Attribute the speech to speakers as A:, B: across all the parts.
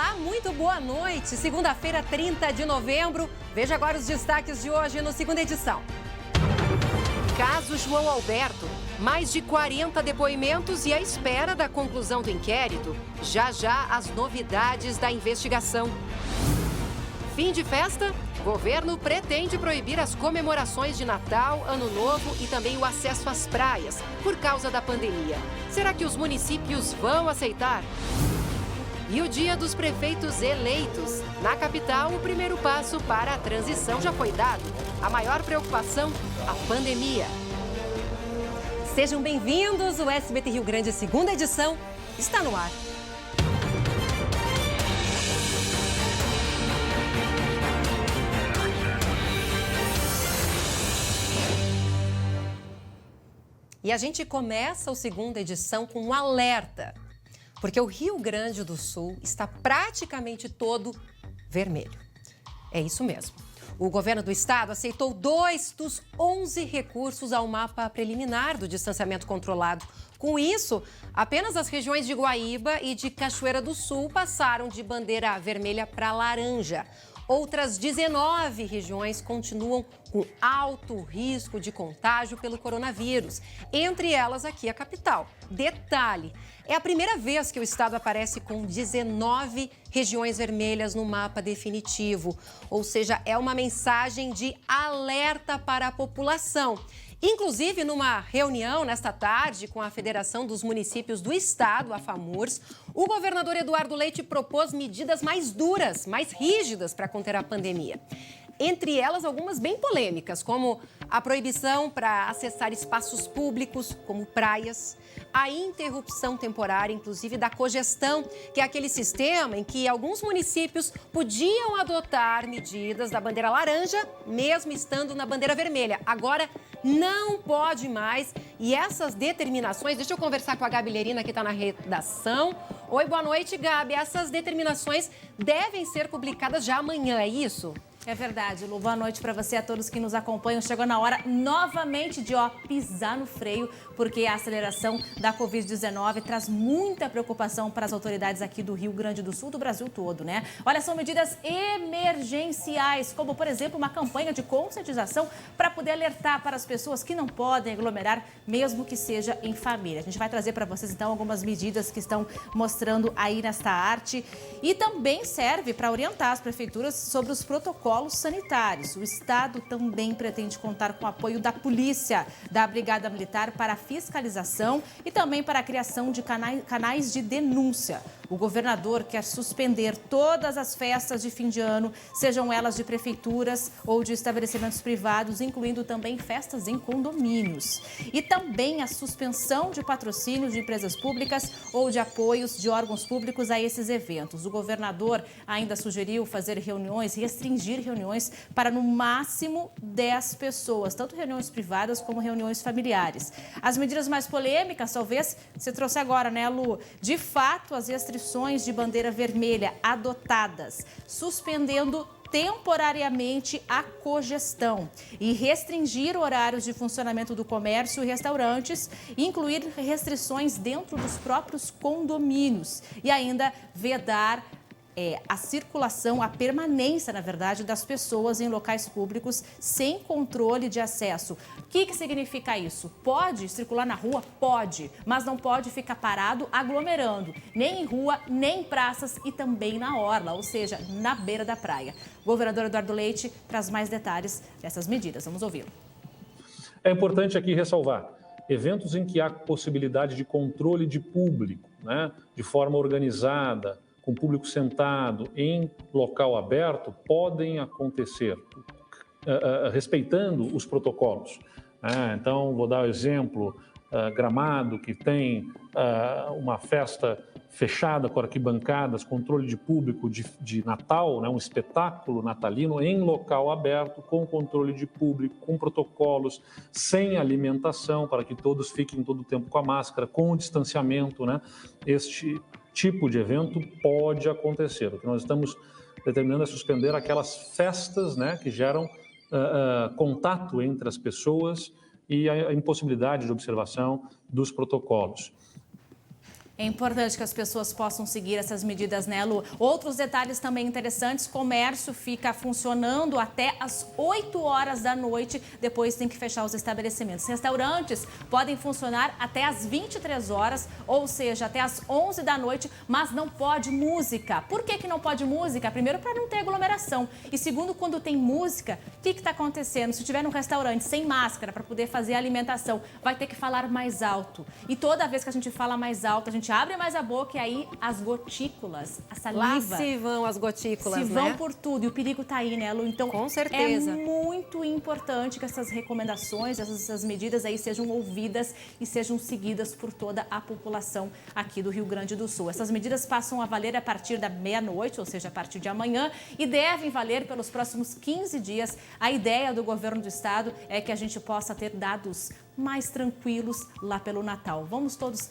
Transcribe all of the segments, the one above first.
A: Olá, muito boa noite. Segunda-feira, 30 de novembro. Veja agora os destaques de hoje no Segunda Edição. Caso João Alberto. Mais de 40 depoimentos e à espera da conclusão do inquérito. Já já as novidades da investigação. Fim de festa? Governo pretende proibir as comemorações de Natal, Ano Novo e também o acesso às praias, por causa da pandemia. Será que os municípios vão aceitar? E o Dia dos Prefeitos eleitos. Na capital, o primeiro passo para a transição já foi dado. A maior preocupação, a pandemia. Sejam bem-vindos, o SBT Rio Grande, segunda edição, está no ar. E a gente começa a segunda edição com um alerta, porque o Rio Grande do Sul está praticamente todo vermelho. É isso mesmo. O governo do estado aceitou 2 dos 11 recursos ao mapa preliminar do distanciamento controlado. Com isso, apenas as regiões de Guaíba e de Cachoeira do Sul passaram de bandeira vermelha para laranja. Outras 19 regiões continuam com alto risco de contágio pelo coronavírus, entre elas aqui a capital. Detalhe, é a primeira vez que o estado aparece com 19 regiões vermelhas no mapa definitivo, ou seja, é uma mensagem de alerta para a população. Inclusive, numa reunião nesta tarde com a Federação dos Municípios do Estado, a FAMURS, o governador Eduardo Leite propôs medidas mais duras, mais rígidas para conter a pandemia. Entre elas, algumas bem polêmicas, como a proibição para acessar espaços públicos, como praias, a interrupção temporária, inclusive, da cogestão, que é aquele sistema em que alguns municípios podiam adotar medidas da bandeira laranja, mesmo estando na bandeira vermelha. Agora, não pode mais. E essas determinações, deixa eu conversar com a Gabi Lerina, que está na redação. Oi, boa noite, Gabi. Essas determinações devem ser publicadas já amanhã, é isso?
B: É verdade, Lu. Boa noite para você e a todos que nos acompanham. Chegou na hora novamente de pisar no freio, porque a aceleração da Covid-19 traz muita preocupação para as autoridades aqui do Rio Grande do Sul, do Brasil todo, né? Olha, são medidas emergenciais, como, por exemplo, uma campanha de conscientização para poder alertar para as pessoas que não podem aglomerar, mesmo que seja em família. A gente vai trazer para vocês, então, algumas medidas que estão mostrando aí nesta arte e também serve para orientar as prefeituras sobre os protocolos sanitários. O estado também pretende contar com o apoio da polícia, da Brigada Militar para a fiscalização e também para a criação de canais de denúncia. O governador quer suspender todas as festas de fim de ano, sejam elas de prefeituras ou de estabelecimentos privados, incluindo também festas em condomínios. E também a suspensão de patrocínios de empresas públicas ou de apoios de órgãos públicos a esses eventos. O governador ainda sugeriu fazer reuniões, restringir reuniões para no máximo 10 pessoas, tanto reuniões privadas como reuniões familiares. As medidas mais polêmicas, talvez, você trouxe agora, né, Lu? De fato, as restrições de bandeira vermelha adotadas, suspendendo temporariamente a cogestão e restringir horários de funcionamento do comércio e restaurantes, incluir restrições dentro dos próprios condomínios e ainda vedar a circulação, a permanência, na verdade, das pessoas em locais públicos sem controle de acesso. O que significa isso? Pode circular na rua? Pode, mas não pode ficar parado aglomerando, nem em rua, nem em praças e também na orla, ou seja, na beira da praia. O governador Eduardo Leite traz mais detalhes dessas medidas. Vamos ouvi-lo.
C: É importante aqui ressalvar, eventos em que há possibilidade de controle de público, né, de forma organizada, com público sentado em local aberto, podem acontecer, respeitando os protocolos. Então, vou dar o exemplo, Gramado, que tem uma festa fechada com arquibancadas, controle de público de Natal, né, um espetáculo natalino em local aberto, com controle de público, com protocolos, sem alimentação, para que todos fiquem todo o tempo com a máscara, com o distanciamento, né? Este tipo de evento pode acontecer. O que nós estamos determinando é suspender aquelas festas, né, que geram contato entre as pessoas e a impossibilidade de observação dos protocolos.
B: É importante que as pessoas possam seguir essas medidas, né, Lu? Outros detalhes também interessantes, comércio fica funcionando até às 8 horas da noite, depois tem que fechar os estabelecimentos. Restaurantes podem funcionar até às 23 horas, ou seja, até às 11 da noite, mas não pode música. Por que não pode música? Primeiro, para não ter aglomeração. E segundo, quando tem música, o que está acontecendo? Se tiver num restaurante sem máscara para poder fazer a alimentação, vai ter que falar mais alto. E toda vez que a gente fala mais alto, a gente abre mais a boca e aí as gotículas, a saliva...
A: Lá se vão as gotículas,
B: se vão por tudo. E o perigo está aí, né, Lu? Então,
A: com certeza.
B: É muito importante que essas recomendações, essas medidas aí sejam ouvidas e sejam seguidas por toda a população aqui do Rio Grande do Sul. Essas medidas passam a valer a partir da meia-noite, ou seja, a partir de amanhã, e devem valer pelos próximos 15 dias. A ideia do governo do estado é que a gente possa ter dados mais tranquilos lá pelo Natal. Vamos todos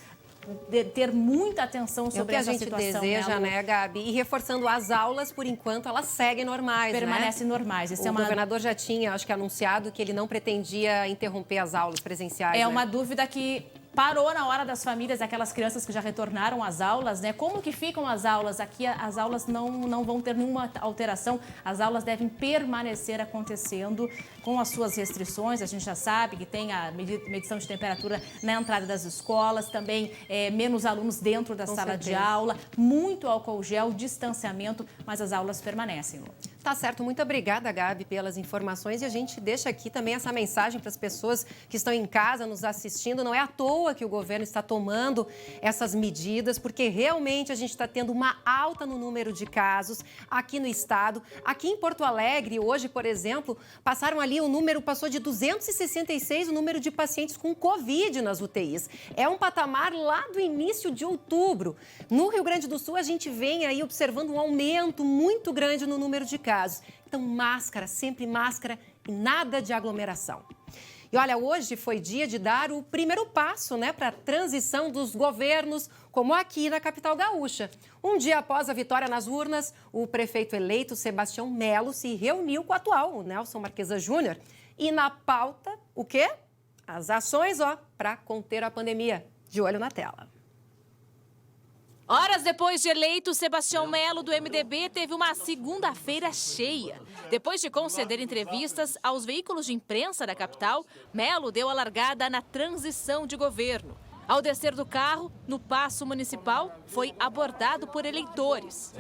B: ter muita atenção sobre essa situação.
A: É o que a gente deseja, né, Gabi? E reforçando, as aulas, por enquanto, elas seguem normais,
B: permanecem normais.
A: O governador já tinha, acho que, anunciado que ele não pretendia interromper as aulas presenciais.
B: É uma dúvida que parou na hora das famílias, aquelas crianças que já retornaram às aulas, né? Como que ficam as aulas? Aqui as aulas não vão ter nenhuma alteração, as aulas devem permanecer acontecendo com as suas restrições. A gente já sabe que tem a medição de temperatura na entrada das escolas, também menos alunos dentro da sala de aula, muito álcool gel, distanciamento, mas as aulas permanecem.
A: Tá certo, muito obrigada, Gabi, pelas informações. E a gente deixa aqui também essa mensagem para as pessoas que estão em casa nos assistindo. Não é à toa que o governo está tomando essas medidas, porque realmente a gente está tendo uma alta no número de casos aqui no estado. Aqui em Porto Alegre, hoje, por exemplo, passaram ali, o número passou de 266 o número de pacientes com Covid nas UTIs. É um patamar lá do início de outubro. No Rio Grande do Sul, a gente vem aí observando um aumento muito grande no número de casos. Então, máscara, sempre máscara e nada de aglomeração. E olha, hoje foi dia de dar o primeiro passo, né, para a transição dos governos, como aqui na capital gaúcha. Um dia após a vitória nas urnas, o prefeito eleito Sebastião Melo se reuniu com o atual, o Nelson Marquesa Júnior. E na pauta, o quê? As ações, para conter a pandemia. De olho na tela.
D: Horas depois de eleito, Sebastião Melo, do MDB, teve uma segunda-feira cheia. Depois de conceder entrevistas aos veículos de imprensa da capital, Melo deu a largada na transição de governo. Ao descer do carro, no Paço Municipal, foi abordado por eleitores.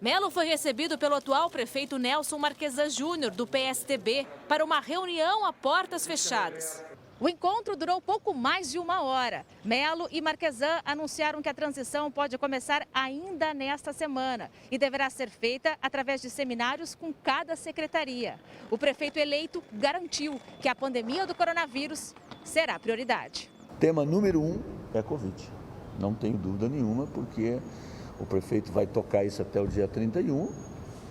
D: Melo foi recebido pelo atual prefeito Nelson Marquesa Júnior, do PSDB, para uma reunião a portas fechadas. O encontro durou pouco mais de uma hora. Melo e Marquesan anunciaram que a transição pode começar ainda nesta semana e deverá ser feita através de seminários com cada secretaria. O prefeito eleito garantiu que a pandemia do coronavírus será prioridade.
E: Tema número 1 é a Covid. Não tenho dúvida nenhuma, porque o prefeito vai tocar isso até o dia 31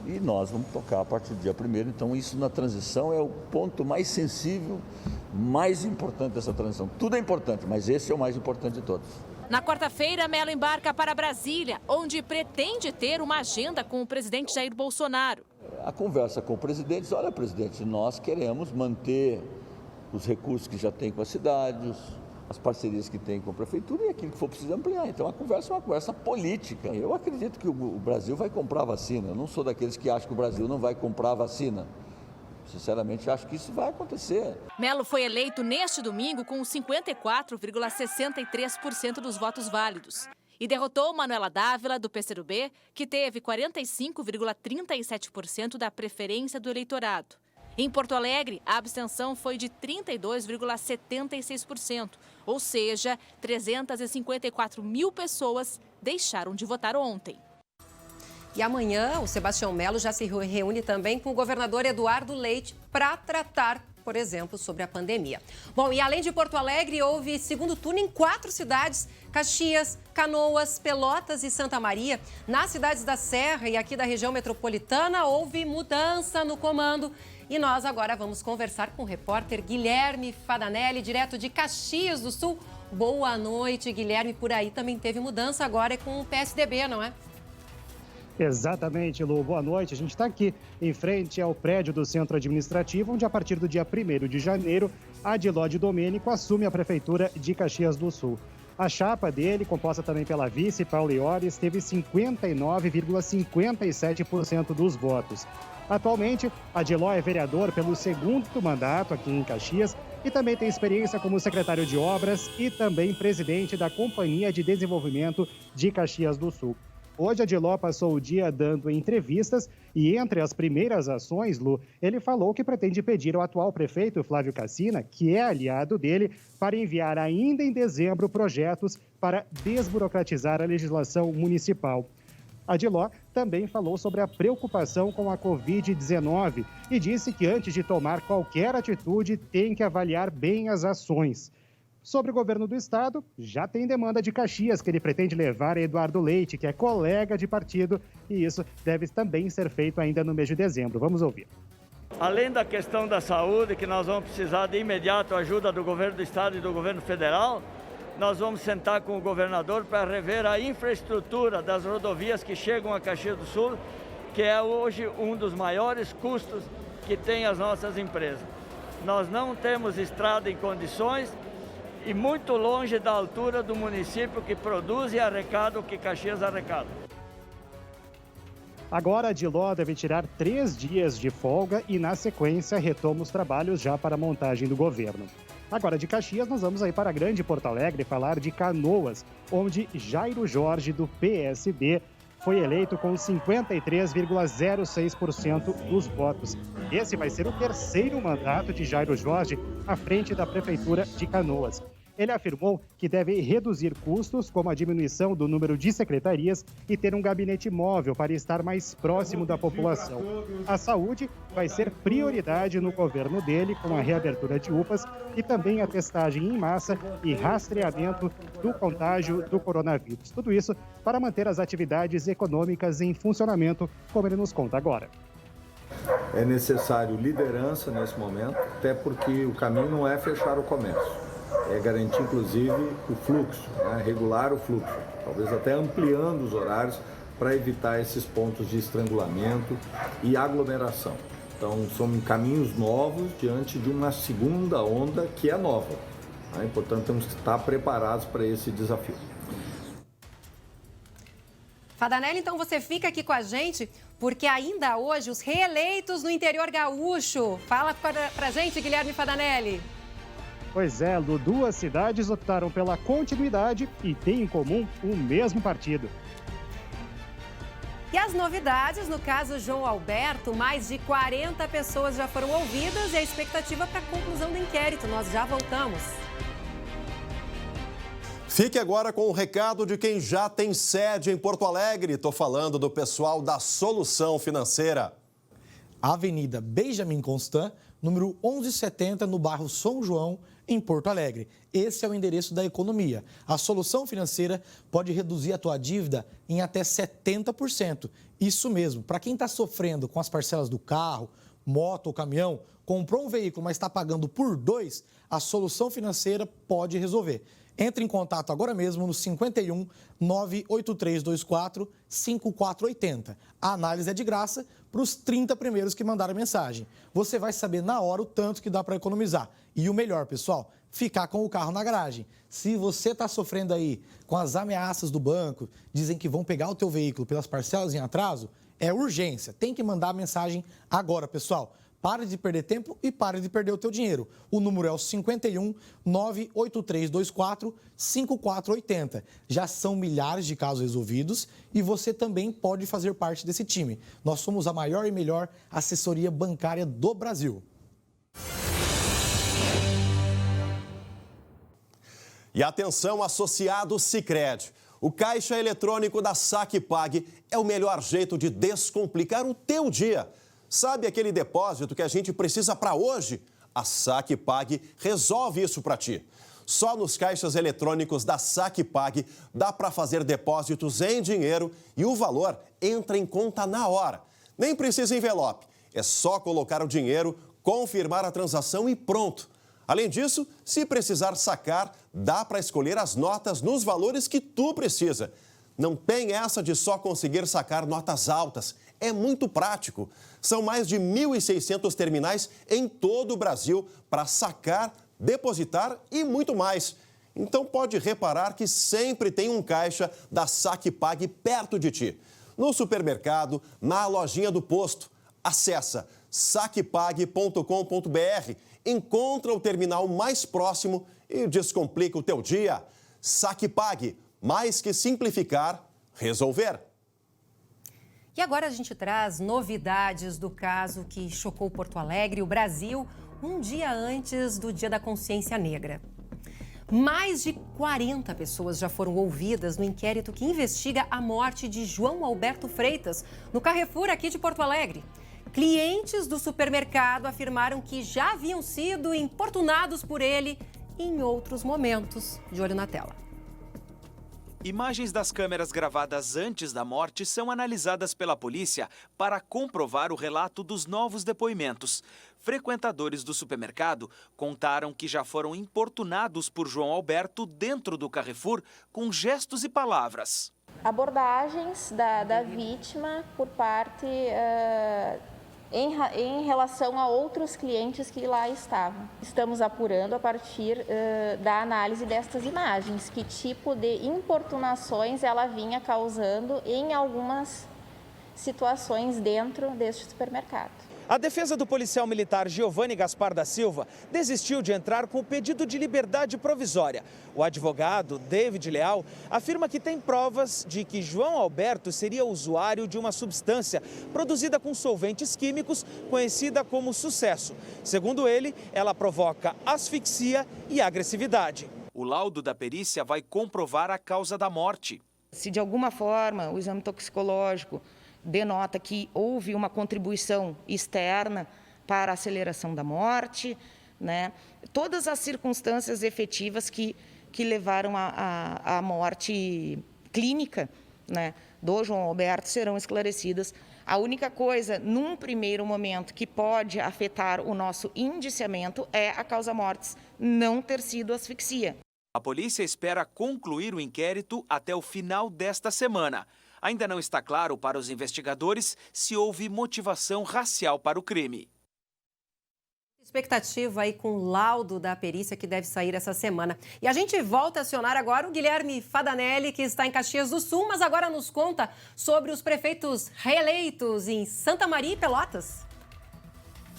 E: e nós vamos tocar a partir do dia 1º. Então, isso na transição é o ponto mais sensível, mais importante dessa transição. Tudo é importante, mas esse é o mais importante de todos.
D: Na quarta-feira, Melo embarca para Brasília, onde pretende ter uma agenda com o presidente Jair Bolsonaro.
E: A conversa com o presidente diz: olha, presidente, nós queremos manter os recursos que já tem com as cidades, as parcerias que tem com a prefeitura e aquilo que for preciso ampliar. Então, a conversa é uma conversa política. Eu acredito que o Brasil vai comprar vacina. Eu não sou daqueles que acham que o Brasil não vai comprar vacina. Sinceramente, acho que isso vai acontecer.
D: Melo foi eleito neste domingo com 54,63% dos votos válidos. E derrotou Manuela Dávila, do PCdoB, que teve 45,37% da preferência do eleitorado. Em Porto Alegre, a abstenção foi de 32,76%, ou seja, 354 mil pessoas deixaram de votar ontem.
A: E amanhã, o Sebastião Melo já se reúne também com o governador Eduardo Leite para tratar, por exemplo, sobre a pandemia. Bom, e além de Porto Alegre, houve segundo turno em 4 cidades: Caxias, Canoas, Pelotas e Santa Maria. Nas cidades da Serra e aqui da região metropolitana, houve mudança no comando. E nós agora vamos conversar com o repórter Guilherme Fadanelli, direto de Caxias do Sul. Boa noite, Guilherme. Por aí também teve mudança, agora é com o PSDB, não é?
F: Exatamente, Lu. Boa noite. A gente está aqui em frente ao prédio do Centro Administrativo, onde a partir do dia 1º de janeiro, a Adiló de Domênico assume a Prefeitura de Caxias do Sul. A chapa dele, composta também pela vice Paula Iores, teve 59,57% dos votos. Atualmente, Adiló é vereador pelo segundo mandato aqui em Caxias e também tem experiência como secretário de obras e também presidente da Companhia de Desenvolvimento de Caxias do Sul. Hoje, Adiló passou o dia dando entrevistas e, entre as primeiras ações, Lu, ele falou que pretende pedir ao atual prefeito Flávio Cassina, que é aliado dele, para enviar ainda em dezembro projetos para desburocratizar a legislação municipal. Adiló também falou sobre a preocupação com a Covid-19 e disse que antes de tomar qualquer atitude tem que avaliar bem as ações. Sobre o governo do estado, já tem demanda de Caxias que ele pretende levar a Eduardo Leite, que é colega de partido, e isso deve também ser feito ainda no mês de dezembro. Vamos ouvir.
G: Além da questão da saúde, que nós vamos precisar de imediato ajuda do governo do estado e do governo federal, nós vamos sentar com o governador para rever a infraestrutura das rodovias que chegam a Caxias do Sul, que é hoje um dos maiores custos que tem as nossas empresas. Nós não temos estrada em condições e muito longe da altura do município que produz e arrecada o que Caxias arrecada.
F: Agora, Adiló deve tirar 3 dias de folga e, na sequência, retoma os trabalhos já para a montagem do governo. Agora, de Caxias, nós vamos aí para a Grande Porto Alegre falar de Canoas, onde Jairo Jorge, do PSB, foi eleito com 53,06% dos votos. Esse vai ser o terceiro mandato de Jairo Jorge à frente da Prefeitura de Canoas. Ele afirmou que deve reduzir custos, como a diminuição do número de secretarias e ter um gabinete móvel para estar mais próximo da população. A saúde vai ser prioridade no governo dele, com a reabertura de UPAs e também a testagem em massa e rastreamento do contágio do coronavírus. Tudo isso para manter as atividades econômicas em funcionamento, como ele nos conta agora.
H: É necessário liderança nesse momento, até porque o caminho não é fechar o comércio. É garantir, inclusive, o fluxo, né? Regular o fluxo, talvez até ampliando os horários para evitar esses pontos de estrangulamento e aglomeração. Então, são caminhos novos diante de uma segunda onda que é nova, né? Portanto, temos que estar preparados para esse desafio.
A: Fadanelli, então você fica aqui com a gente, porque ainda hoje os reeleitos no interior gaúcho. Fala pra gente, Guilherme Fadanelli.
F: Pois é, Lu, 2 cidades optaram pela continuidade e têm em comum o mesmo partido.
A: E as novidades, no caso João Alberto, mais de 40 pessoas já foram ouvidas e a expectativa para a conclusão do inquérito. Nós já voltamos.
I: Fique agora com o recado de quem já tem sede em Porto Alegre. Estou falando do pessoal da Solução Financeira.
J: Avenida Benjamin Constant, número 1170, no bairro São João, em Porto Alegre. Esse é o endereço da economia. A Solução Financeira pode reduzir a tua dívida em até 70%. Isso mesmo, para quem está sofrendo com as parcelas do carro, moto ou caminhão, comprou um veículo, mas está pagando por 2, a Solução Financeira pode resolver. Entre em contato agora mesmo no 51 98324 5480. A análise é de graça para os 30 primeiros que mandaram mensagem. Você vai saber na hora o tanto que dá para economizar. E o melhor, pessoal, ficar com o carro na garagem. Se você está sofrendo aí com as ameaças do banco, dizem que vão pegar o teu veículo pelas parcelas em atraso, é urgência. Tem que mandar a mensagem agora, pessoal. Pare de perder tempo e pare de perder o teu dinheiro. O número é o 51 98324 5480. Já são milhares de casos resolvidos e você também pode fazer parte desse time. Nós somos a maior e melhor assessoria bancária do Brasil.
I: E atenção, associado Sicredi. O caixa eletrônico da Saque Pague é o melhor jeito de descomplicar o teu dia. Sabe aquele depósito que a gente precisa para hoje? A Saque Pague resolve isso para ti. Só nos caixas eletrônicos da Saque Pague dá para fazer depósitos em dinheiro e o valor entra em conta na hora. Nem precisa envelope, é só colocar o dinheiro, confirmar a transação e pronto. Além disso, se precisar sacar, dá para escolher as notas nos valores que tu precisa. Não tem essa de só conseguir sacar notas altas. É muito prático. São mais de 1.600 terminais em todo o Brasil para sacar, depositar e muito mais. Então pode reparar que sempre tem um caixa da Saque Pague perto de ti. No supermercado, na lojinha do posto. Acessa saquepague.com.br, encontra o terminal mais próximo e descomplica o teu dia. Saque Pague, mais que simplificar, resolver.
A: E agora a gente traz novidades do caso que chocou Porto Alegre e o Brasil um dia antes do Dia da Consciência Negra. Mais de 40 pessoas já foram ouvidas no inquérito que investiga a morte de João Alberto Freitas, no Carrefour aqui de Porto Alegre. Clientes do supermercado afirmaram que já haviam sido importunados por ele em outros momentos. De olho na tela.
K: Imagens das câmeras gravadas antes da morte são analisadas pela polícia para comprovar o relato dos novos depoimentos. Frequentadores do supermercado contaram que já foram importunados por João Alberto dentro do Carrefour com gestos e palavras.
L: Abordagens da vítima por parte em relação a outros clientes que lá estavam. Estamos apurando a partir da análise destas imagens, que tipo de importunações ela vinha causando em algumas situações dentro deste supermercado.
K: A defesa do policial militar Giovanni Gaspar da Silva desistiu de entrar com o pedido de liberdade provisória. O advogado, David Leal, afirma que tem provas de que João Alberto seria usuário de uma substância produzida com solventes químicos conhecida como sucesso. Segundo ele, ela provoca asfixia e agressividade. O laudo da perícia vai comprovar a causa da morte.
M: Se de alguma forma o exame toxicológico denota que houve uma contribuição externa para a aceleração da morte, né? Todas as circunstâncias efetivas que levaram à morte clínica, né, do João Alberto serão esclarecidas. A única coisa, num primeiro momento, que pode afetar o nosso indiciamento é a causa-mortes não ter sido asfixia.
K: A polícia espera concluir o inquérito até o final desta semana. Ainda não está claro para os investigadores se houve motivação racial para o crime.
A: Expectativa aí com o laudo da perícia que deve sair essa semana. E a gente volta a acionar agora o Guilherme Fadanelli, que está em Caxias do Sul, mas agora nos conta sobre os prefeitos reeleitos em Santa Maria e Pelotas.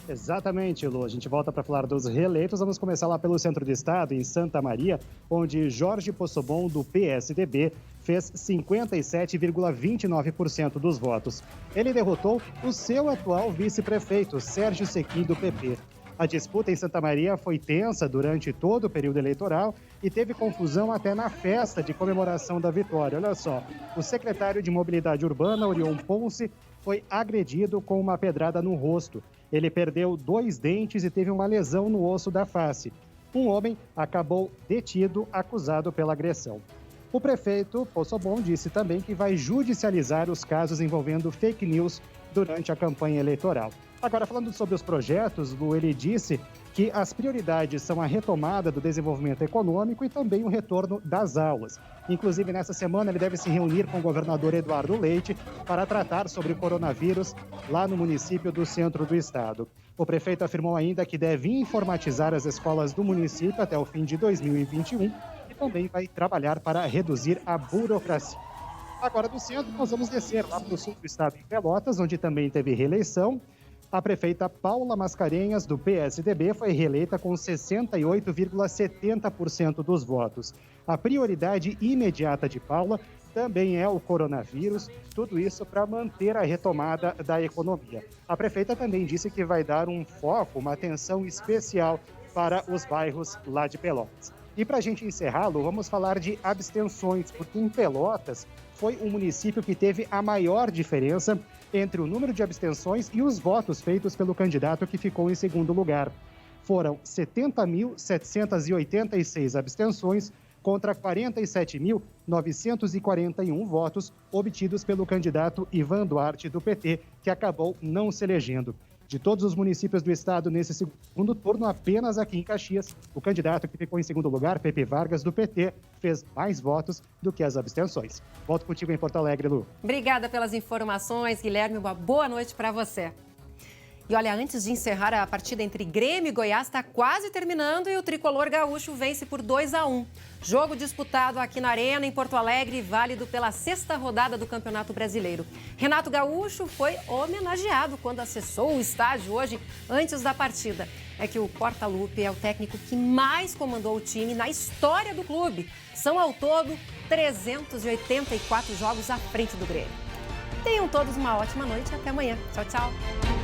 F: Exatamente, Lu. A gente volta para falar dos reeleitos. Vamos começar lá pelo centro do estado, em Santa Maria, onde Jorge Poçobon, do PSDB, fez 57,29% dos votos. Ele derrotou o seu atual vice-prefeito, Sérgio Sequim, do PP. A disputa em Santa Maria foi tensa durante todo o período eleitoral e teve confusão até na festa de comemoração da vitória. Olha só, o secretário de Mobilidade Urbana, Orion Ponce, foi agredido com uma pedrada no rosto. Ele perdeu 2 dentes e teve uma lesão no osso da face. Um homem acabou detido, acusado pela agressão. O prefeito Poçobon disse também que vai judicializar os casos envolvendo fake news durante a campanha eleitoral. Agora, falando sobre os projetos, Lu, ele disse que as prioridades são a retomada do desenvolvimento econômico e também o retorno das aulas. Inclusive, nessa semana, ele deve se reunir com o governador Eduardo Leite para tratar sobre o coronavírus lá no município do centro do estado. O prefeito afirmou ainda que deve informatizar as escolas do município até o fim de 2021 e também vai trabalhar para reduzir a burocracia. Agora, do centro, nós vamos descer lá para o sul do estado, em Pelotas, onde também teve reeleição. A prefeita Paula Mascarenhas, do PSDB, foi reeleita com 68,70% dos votos. A prioridade imediata de Paula também é o coronavírus, tudo isso para manter a retomada da economia. A prefeita também disse que vai dar um foco, uma atenção especial para os bairros lá de Pelotas. E para a gente encerrá-lo, vamos falar de abstenções, porque em Pelotas foi o município que teve a maior diferença entre o número de abstenções e os votos feitos pelo candidato que ficou em segundo lugar. Foram 70.786 abstenções contra 47.941 votos obtidos pelo candidato Ivan Duarte, do PT, que acabou não se elegendo. De todos os municípios do estado nesse segundo turno, apenas aqui em Caxias, o candidato que ficou em segundo lugar, Pepe Vargas, do PT, fez mais votos do que as abstenções. Volto contigo em Porto Alegre, Lu.
A: Obrigada pelas informações, Guilherme. Uma boa noite para você. E olha, antes de encerrar a partida entre Grêmio e Goiás, está quase terminando e o tricolor gaúcho vence por 2-1. Jogo disputado aqui na Arena, em Porto Alegre, válido pela 6ª rodada do Campeonato Brasileiro. Renato Gaúcho foi homenageado quando acessou o estádio hoje, antes da partida. É que o Portaluppi é o técnico que mais comandou o time na história do clube. São, ao todo, 384 jogos à frente do Grêmio. Tenham todos uma ótima noite e até amanhã. Tchau, tchau.